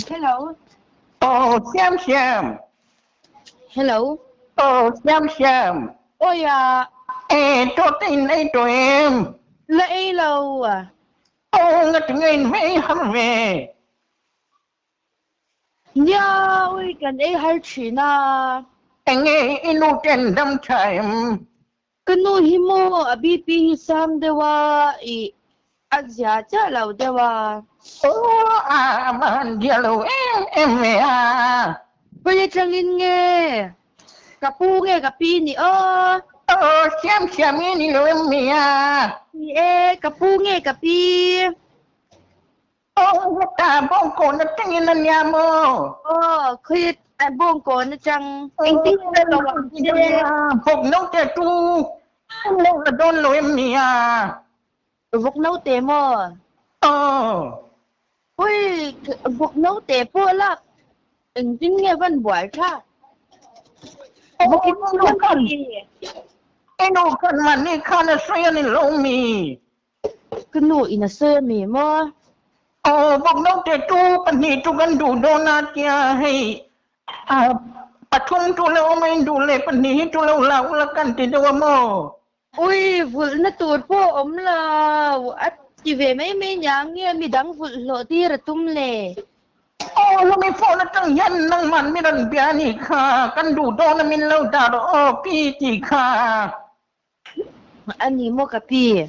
Hello. Xem xem. Hello. Xem. Ôi à, Cho tin ấy tụi em. lấy lâu à? Ngất ngên mấy hẳn về. Nha, ôi cần ấy hay chuyện à? Anh ấy inu trên đâm chạy. Kanu himo abibi sam dewa azya cha lau dewa. Mà hello em về à. Bây trangin nghe. Kapu nghe kapi ni o. Xem ini lo em về à. Ni kapu nghe kapi. Ta bông cổ nó tingin na niya mo. Khuyết anh buông cổ nó chăng. Anh tính ra là hoàng chế. Phục nấu tè tu. Lâu là đôn lo em về à. Vok nấu tè mò. Ôi, vok nấu tè po lắc. Anh tính nghe văn boy cha. Vok nấu văn gì? Inu kan mani kana saya ni lomi. Kanu ina sơ mi mo. Bok nau te tu pani tu kan du dona tia hey. Patung tu le omai du le pani tu le lau la kan ti do mo. Ui, vụt na tuột po ống là at chỉ về mấy nhà nghe mi đắng vụt lộ tia là tum lệ. Lo mi fo na tang yan nang man mi ran bia ni kha kan du dona min lau da do pi ti kha. Anh ni mo kapi.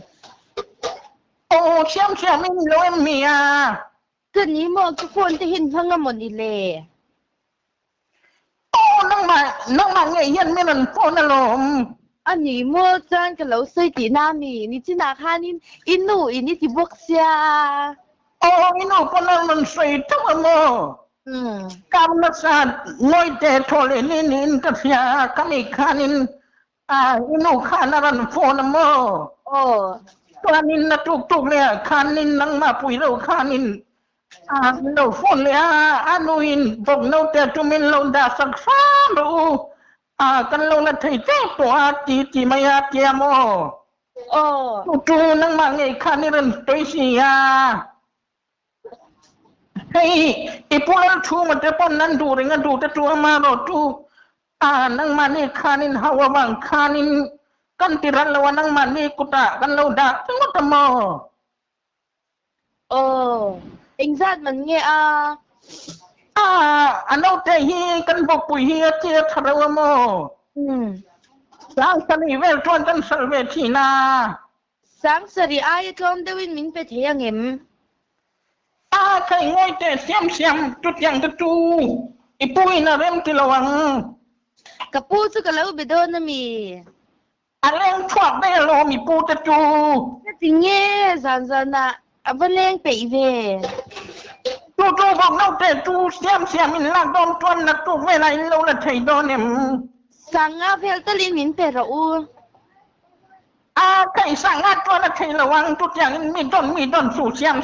Xem min lo em mi à. Cái ni mo cái phone te hin phang mo ni lệ. Nang ma ngai yan mi ran fo na lom. Anh ni mo chan cái lâu sơi tí na mi ni chỉ na khan inu ini ti bok sia. Inu po na man say tama mo. Kam na sa ngoi te thole ni ta sia kami khanin inu khana ran fo na mo. Kanin na tuk le khanin nang ma pui lo khanin lo fo le anuin vok no te tumin lo da sak sa lo kan lo la thei te to ti maya ti mo. Tu nang ma ngai khanin ran toi sia. Hey, ipulan tu mate pon nan du ringa du te tu amaro tu nang mani khanin hawa bang khanin kan tiran lawan nang mani kuta kan lauda tengok temo. Anh giác mình nghe Anau te hi kan bok pui hi te tharawa mo. Sang sali vel tuan kan salve china. Sáng sari ai trong đewin min pe theyang em. Kai ngoi te siam tut yang tu. Ipui na rem tilawang. Kapu su kalau bedo na mi. Aleng thuak de lo mi pu te tu. Na tinge zan na abaleng pe ve. Tu bok nau te tu siam in lang don tuan na tu ve lai lo la thei don em. Sanga fel talin min pe ro u. Kai sangat tuan la thei lawang tut yang in mi don su siam.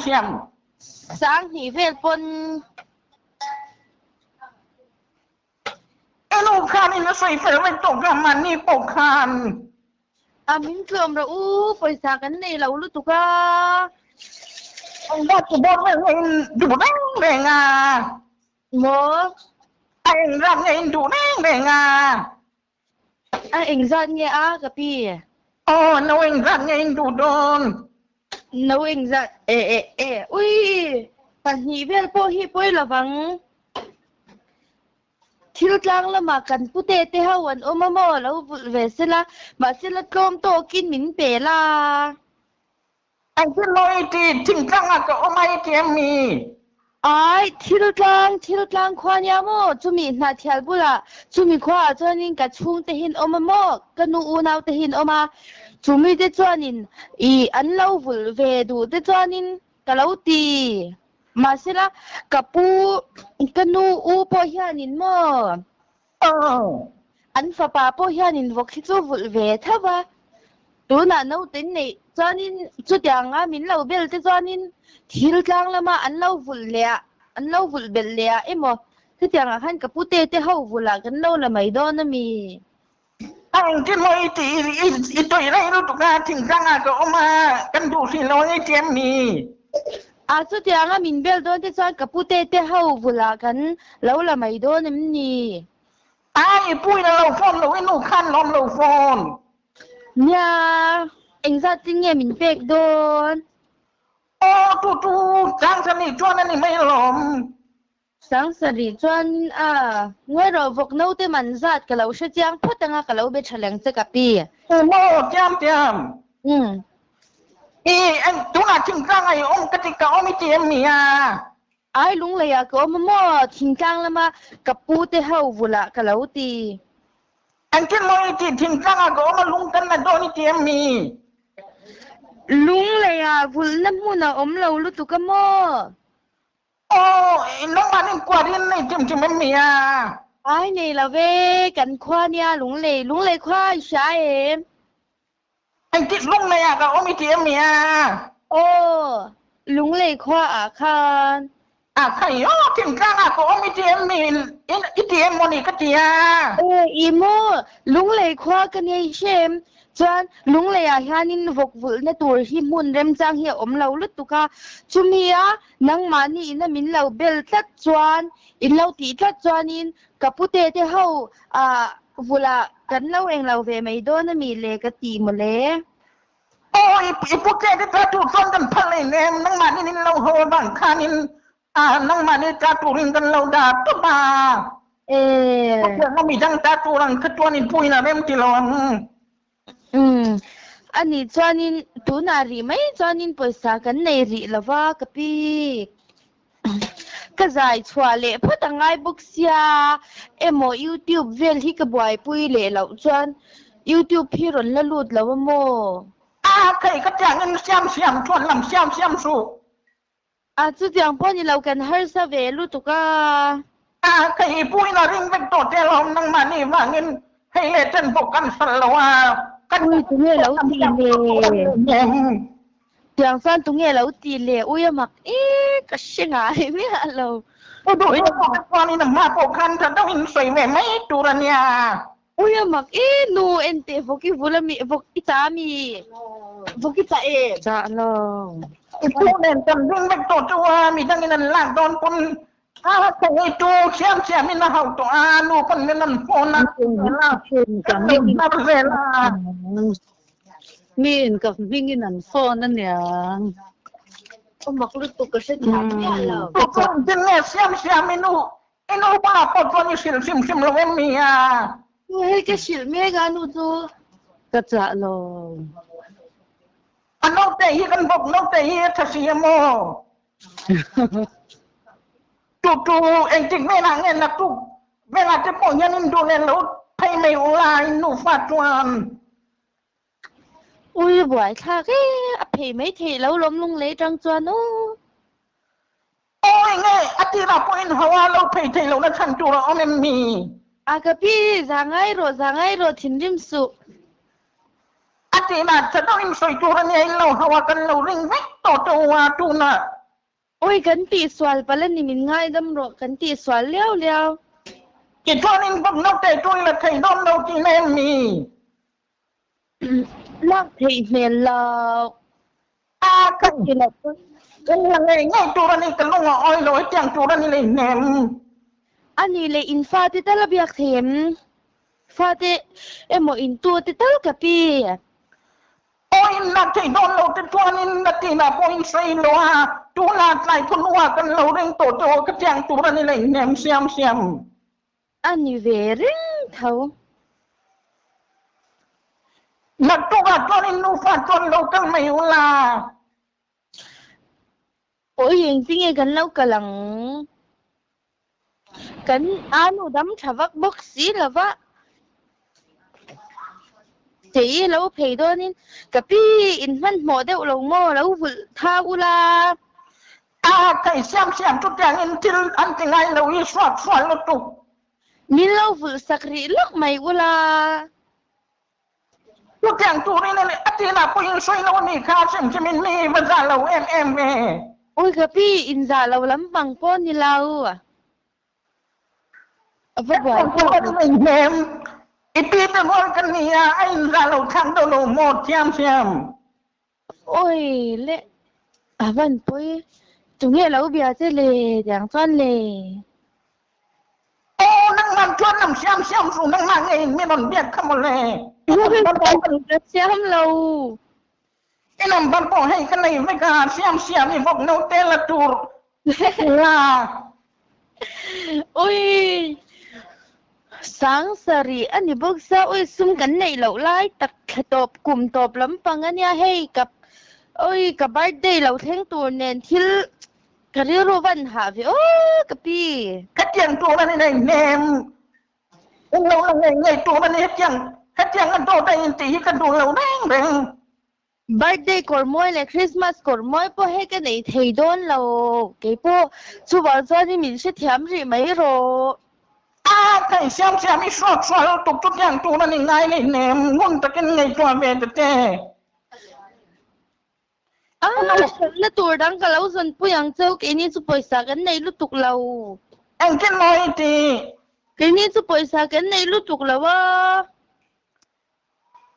Sang hi fel pon. Enu khan in sai fel ve to ga man ni pok khan. Min klom ro u paisa kan nei lo lu tu ka. Ông bác của bố với anh đủ đánh để ngà. Mo. Anh ra anh đủ đánh để ngà. Anh ra nghe kapi. Nấu anh ra anh đủ đồn. Nấu anh ra ui. Pan hi vel po hi poi la vang. Thil tlang la ma kan pute te hawan omamo lo ve sila ma sila kom to kin min pe la. Anh cứ nói thì thỉnh răng có ông ai thì em mì. Ai thil tlang khoa nya mo chumi na thial bula chumi khoa chonin ka chung te hin omamo kanu u nau te hin oma chumi te chonin an lo vul ve du te chonin ka lo ti ma sila kapu kanu u po hianin mo. An fa pa po hianin vok hi chu vul ve thawa tu na nau tin nei chonin chu tiang min lo bel te chonin thil tlang lama an lo vul bel le emo te tiang khan ka pute te ho vula kan lo la mai do na mi. Anh cứ nói thì tôi đây nó tụi ta thỉnh răng có ông kan đủ thì nói thì em mì. Chu tiang a min bel don te chuan kapute te ho vula kan lo la mai don ni ai pui na lo phone lo inu khan lom lo phone nya eng za tin nge min pek don ô tu chang sa ni chuan ani mai lom sang sari chuan ngoi ro vok no te man zat ka lo she chiang photanga ka lo be thaleng che kapi mo jam anh tu na ching chang ai cái gì cả mi tiệm mi ai lung le ya ko mo thing chang lama kapute ho vula ka lo ti anh cái lối thì ching chang à có mà lung căn là đôi mi tiệm mi lung le ya vul na mu na lo lu tu ka mo ô nó mà nên qua đi này chim em mi ai này là về cảnh khoa nha lung lệ khoa sao em anh cái lung này có mi tiệm mi ô lung lệ khoa khan thầy ching chang à có mi tiệm mi ít tiệm money cái gì imo lung lệ khoa cái này xem chuan lung lệ hanin vok vul na tur hi mun rem chang hi lo lut tu ka chumi nang mani na min lo bel tat chuan in lo ti tat chuan in kapute te ho vula kan lo eng lo ve mai do na mi le ka ti mo le ôi bút cái ta tu sonกันพันเลยเนี่ยนั่งมานี่เราหัวบางคานินนั่งมานี่ตาตูรินกันเราด่าตุ๊บเรามีจังตาตูรังคือตัวนี้ปุยนะเริ่มจีรองอันนี้จานินตูนารีไม่จานินปอยสากันในรีละว่ากะปีก็ใจชัวเล่เพราะตั้งไงบุกเสียโม YouTube เวลที่กระบวยปุยเล่เราจวน YouTube พี่รนละลุดแล้วว่าโมใครก็จะเงินเสียมชวนลำเสียมสู้จุดอย่างพ่อนี่เรากันเฮอร์ซาเวลุตุกาใครปุยนะริงเป็นตัวเจ้าเรานั่งมานี่ว่าเงินให้เล่นปกกันสละว่ากันอุ้ยตรงนี้เราตีเล่อย่างฟันตรงนี้เราตีเล่อุ้ยมักก็เสียงอะไรไม่ฮะเราดูอย่างตอนนี้น้ำมาปกกันจะต้องอินสวยไหมตูรันเนี่ยอุ้ยมักนูเอ็นเตฟกิฟุลมีฟกิจามีฟกิจาจ้าลงผู้เล่นจำดึงเป็นตัวจัวมีทั้งนั้นหลังโดนปุ่นใครตัวเสียมินเขาตัวลูกคนนี้นั่นโฟนนั่นเช่นกันนี่นับเวลามีนกับวิ่งนั่นโฟนนั่นเนี่ยมักลุตุก็เสียเนี่ยเราตัวจริงเนี่ยเสียมินูบ้าปอดตัวนี้ซิมเราไม่มีเฮ้ยก็สิลเมกันนูตัวก็จะลงนกแต่ฮีกันบอกนกแต่ฮีทัศยโมจู่เองจริงไม่นางเงินนะตุ๊กเวลาจะปล่อยยันดูแลแล้วให้ไม่อุลายนูฟาดวันอุ้ยบ่อยค่ะเพย์ไม่เทแล้วล้มลงเลยจังจวนโอ้ยไงอาทิตย์ละพออินหัวเราเพย์เทเราแล้วฉันจูเราเอาไม่มีกะพี่สังไงโรทินริมสุอาทิตย์ละจะต้องอินสวยจูเราเนี่ยเราหัวกันเราเร่งไม่ต่อตัวตูน่ะโอ้ยกันตีสวลปะเล่นนี่มันง่ายดำรอกันตีสวลเลี้ยวกี่ทอนินพวกนกแต่จุยละไทยดอมเราที่ไม่มีนักเทเมลเรากันกินอะไรกันยังไงไงจูเรานี่กันลงอ้อยลอยจังจูเรานี่เลยแหนมอันนี้เลยอินฟาติตาลเบียกเทมฟาติโมอินตัวติตาลกับพี่โอ้ยนักที่โดนเราติดตัวนี่นักที่น่ะพออินใส่เราจูน่าใส่คนว่ากันเราเร่งโตก็จังจูเรานี่เลยแหนมเสียมอันนี้เวริงเขานักตัวตัวนี้นูฟาตัวเรากันไม่อุลาโอ้ยจริงๆกันเรากำลังกันนูดำชาวบักบ็อกซี่ละวะเจ๊เราเพย์ตัวนี้กับพี่อินฟันโมเดลลงโมเราท่าอุลาใครเสียมทุกอย่างอินทิลอันที่ไงเราอีสวดเราตุกมิเราฝึกสักรีล็อกไม่อุลาทุกอย่างตัวนี้เลยอาทิตย์ละพออินสวยเรานี่ข้าเสียมจะมีภาษาเราเอ็มโอ้ยกับพี่อินซาเราลำบังป้อนนี่เราบ่อยก็ไม่เห็นอีปีเป็นคนกันเนี่ยไอ้เราทำตัวเราหมดเสียมโอ้ยเละวันปุ้ย chúng nghe lâu bia chứ lề chẳng choan lề ô năng mang chuan nằm xem dù năng mang ngày mi non biết không một lệ xem lâu cái nằm ban bỏ hay cái này với cả xem thì vọng nấu tên là tù là ôi sáng sari anh đi bước ra ôi xung cảnh này lâu lại tật top cùng top lắm bằng anh nha hay gặp ôi gặp birthday lâu tháng tuổi nên thiếu cái điều rồi vẫn hạ về ôi cái gì hết tiền tù bên này nèm lâu là ngày tù bên này hết tiền ăn tù đây tí cái tù lâu đang birthday của moi là Christmas của moi po hay cái này thầy đón lâu cái po chú bảo cho thì mình sẽ thiam gì mấy rồi thầy xem mi sọt tục chút tiền tù bên này này nèm ngon ta cái ngày tù về thế là tuổi đang cái lâu dần po yang châu cái này chú bồi sa cái này lúc tục lâu anh cái nói thì cái này chú bồi sa cái này lúc tục lâu à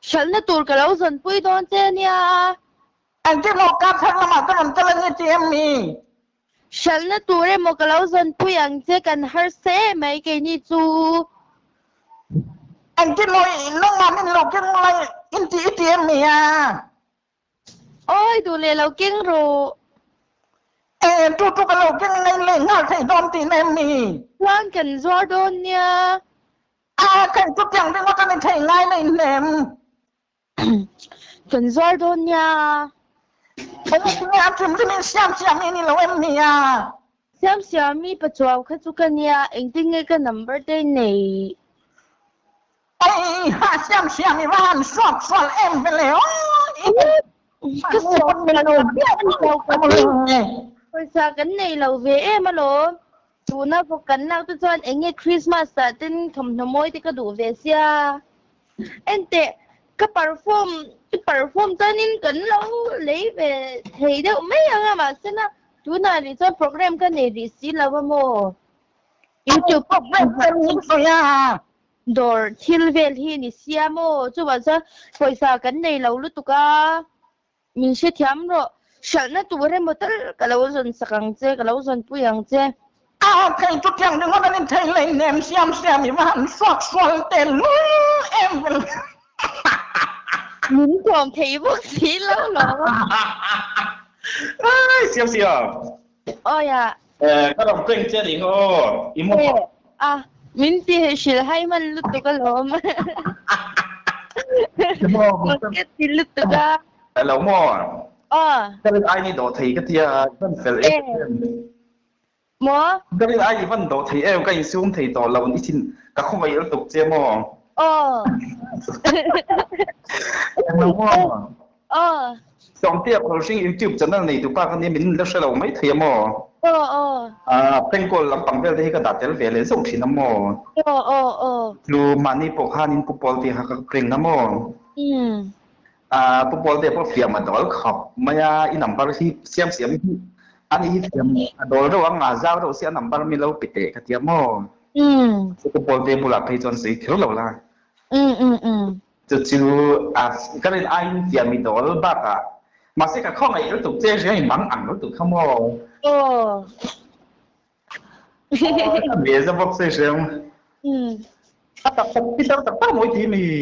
Shall na tur ka lâu dần po đón thế nha anh cái một cặp thằng mà cái làm cái này tiền mi Shall na tur em một cái lâu dần po yang chế cần har se mấy cái này chú anh cái nói nó mà mình lộc cái này in tiền mi ôi tụi lê lâu kinh rồi tụi cái lộc cái này lên ngã thầy đón tiền em mi Lan cần Jordan nha cái chút tiền thì nó cái này thầy ngay lên em cần Jordan nha em chụp thì mình xem ini lo em mi xem mi bắt chua khát chú cái nha anh tin cái number đây này xem mi van soal em về leo cái số này lâu biết bây giờ cái này lâu về em mà lo chú nó có cái nào tôi cho anh nghe Christmas à tin thầm thầm môi thì có đủ về xia anh tệ cái perform cho nên cái lâu lấy về thì đâu mấy anh mà xin á chú nào thì cho program cái này thì xí là bao mô YouTube door till về thì ni xia mô chú bảo sao bây giờ cái này lâu lúc tụi ca mình sẽ thiam rồi sợ nó tụi em một tất cái lâu dần sẵn chế cái lâu dần bùi ăn chế thầy chút tiền thì nó lên thầy lên em xem mi van soal tên em về mình còn thấy bác sĩ lâu rồi siêu ôi à các đồng kênh chơi đi ngô im một mình thì sẽ hay mình lúc tụi cái lâu mà cái gì lúc tụi cái lâu mò cái này ai đi đổ thì cái tia vẫn phải mò cái này ai đi vẫn đổ thì em cái xuống thì đổ lâu ít xin các không phải tục chơi mò lâu mò xong tiếp hồi sinh YouTube channel này tụi ba cái này mình đã sẽ lâu mấy thì mò bên cô làm bằng về thì cái đặt về lấy dùng thì nó mò lu mani bộ han in football thì học kring nó mò football thì có phiền mà đó học mà in nằm bao thì xem anh ấy phiền đó đâu ăn ngà giao đâu xem nằm bao mình lâu bị tệ cái tiếng mò football thì mua là phải chọn gì thiếu lâu là chú cái này anh phiền mình đó bác mà sẽ cả không này nó tục chơi sẽ mắng ăn nó tục không mò bây giờ bác sẽ xem tập ba mỗiทีนี่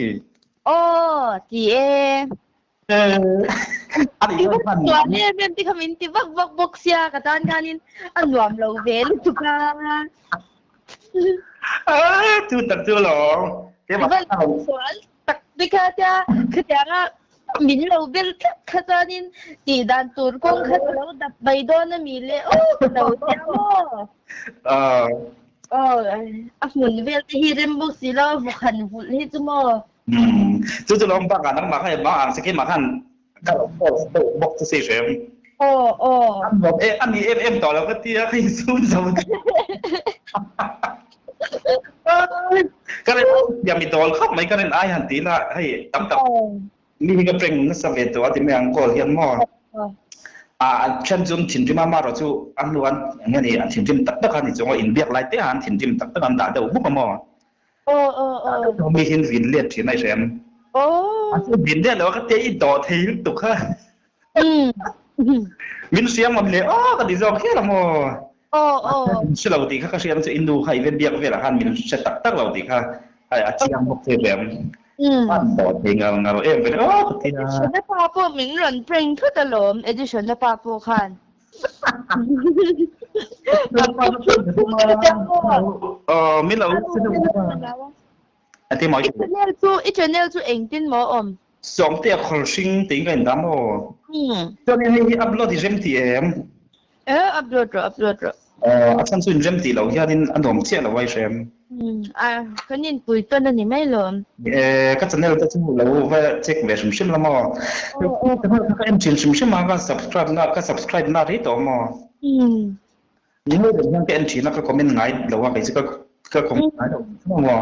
chị em anh ấy bác tuan em thì kami ti bak siya katan kanin ang luam lâu về lúc tụi ca chưa tập chưa lọ cái mà tak đi ka ta kaya mình lâu về katanin ti dan tur kong khat lâu đập bay đó na mile lâu mình về thì hiram bốc xí lo bukan hết chứ mà chú lòng bác anh mà hay bác anh sẽ cái mà anh cái bốc sẽ xem anh đi em tỏ là cái tia cái xuống rồi cái này giờ mình tỏ khóc mấy cái này ai hẳn tí là hay tắm tậpนี่ก็เป็นสมัยตัวที่เมืองก็เรียนมอฉันจนถิ่นที่มาเราจู่อันล้วนอย่างนี้ถิ่นที่ตักตะกันนี่จงว่าอินเดียไล่เตะหันถิ่นที่ตักตะกันด่าเดี๋ยวบุกมอมีหินวินเลียดที่ไหนเช่นวินเลียดแล้วก็เตะอีดอทีตุกฮะ min siam am le ka di zok khela mo oh silau ti kha siam chu indu khai ven biak vela han min se tak tak lau ti kha ai achiam mok te bem an bo te ngal em ve ti na 选的巴布名人 bring to the lom edition 的巴布看 min lau ati mai channel chu eng tin mo om som te khol sing te ngai dam ho cho nên hay upload di gem ti em upload ro asan su gem ti lau hianin anom che la wai sem kanin pui ton ni mai lom ka channel ta chu lau va check ve sim sim la mo ka em chin sim sim ma ka subscribe na ri to mo ni mo de yang ke en chin na ka comment ngai lo wa kai ka comment ngai do mo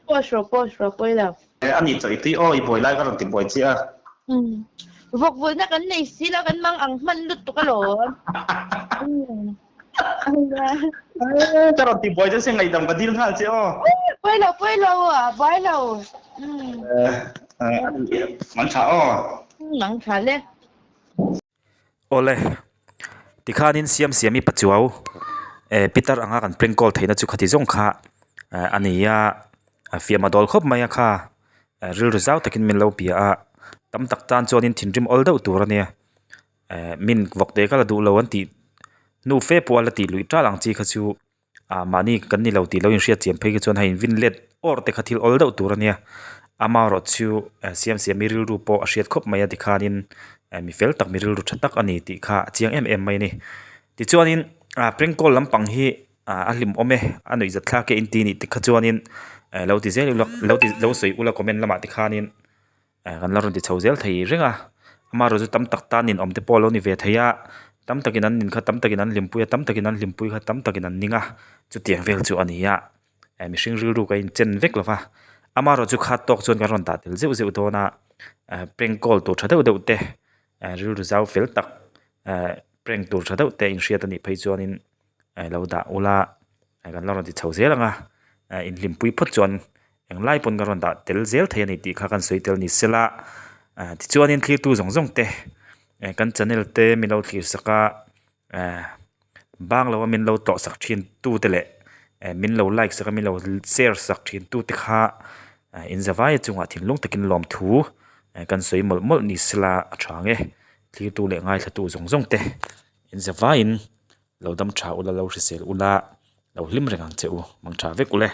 post ro poi la anh ấy chơi tí ôi bồi lại cái đồng tiền bồi chi à vok vui na kan nei sila kan mang ang man lut to ka lo cái đồng tiền bồi chứ xem ngày đồng cái đi luôn chứ ô poi lo boi lo mặn chả ô mang cha le ole tikhanin siam mi pachuau Peter anga kan prank call theina chu khati zong kha ania fiama dol khop maya kha ril rizau takin min lo pia a tam tak tan chonin thinrim ol deuh tur ania min vok te kala du lo an ti nu fe pual ti lui tra lang chi kha chu mani kan ni lo ti lo in ria chem phei ka chon hain vin let or te khathil ol deuh tur ania ama ro chu siam mi ril ru po a hriat khop maya tikhanin mi fel tak mi ril ru thatak ani ti kha chiang em mai ni ti chuanin prank call lampang hi ahlim ome anoi zatla ke inti ni tikha chuanin lo ti zel lo soi ula comment lama ti khanin kan laron ti chhozel thei renga ama ro ju tam tak tanin om te polo ni ve theya tam takin an nin kha tam takin an limpui tam takin an limpui kha tam takin an ninga chu tiang vel chu ania mi hring ril ru ka in chen vek lova ama ro chu kha tok chon ka ron ta tel zeu to na prank call to thadeu deu te ril ru zau fel tak prank tur thadeu te in hriat ani phei chuanin lo da ula kan laron ti chhozel anga in limpui phot chuan eng lai pon garon da tel zel thei ani ti kha kan soi tel ni sela ti chuan in thlir tu zong te kan channel te mi lo thlir saka bang lo min lo to sak thin tu te le min lo like saka min lo share sak thin tu te kha in zawai chunga thinlung takin lom thu kan soi mol ni sela athange thlir tu le ngai thatu zong te in zawai in lo dam tha ula lo hrisel ula lo hlim rengang cheu mang tha vek ule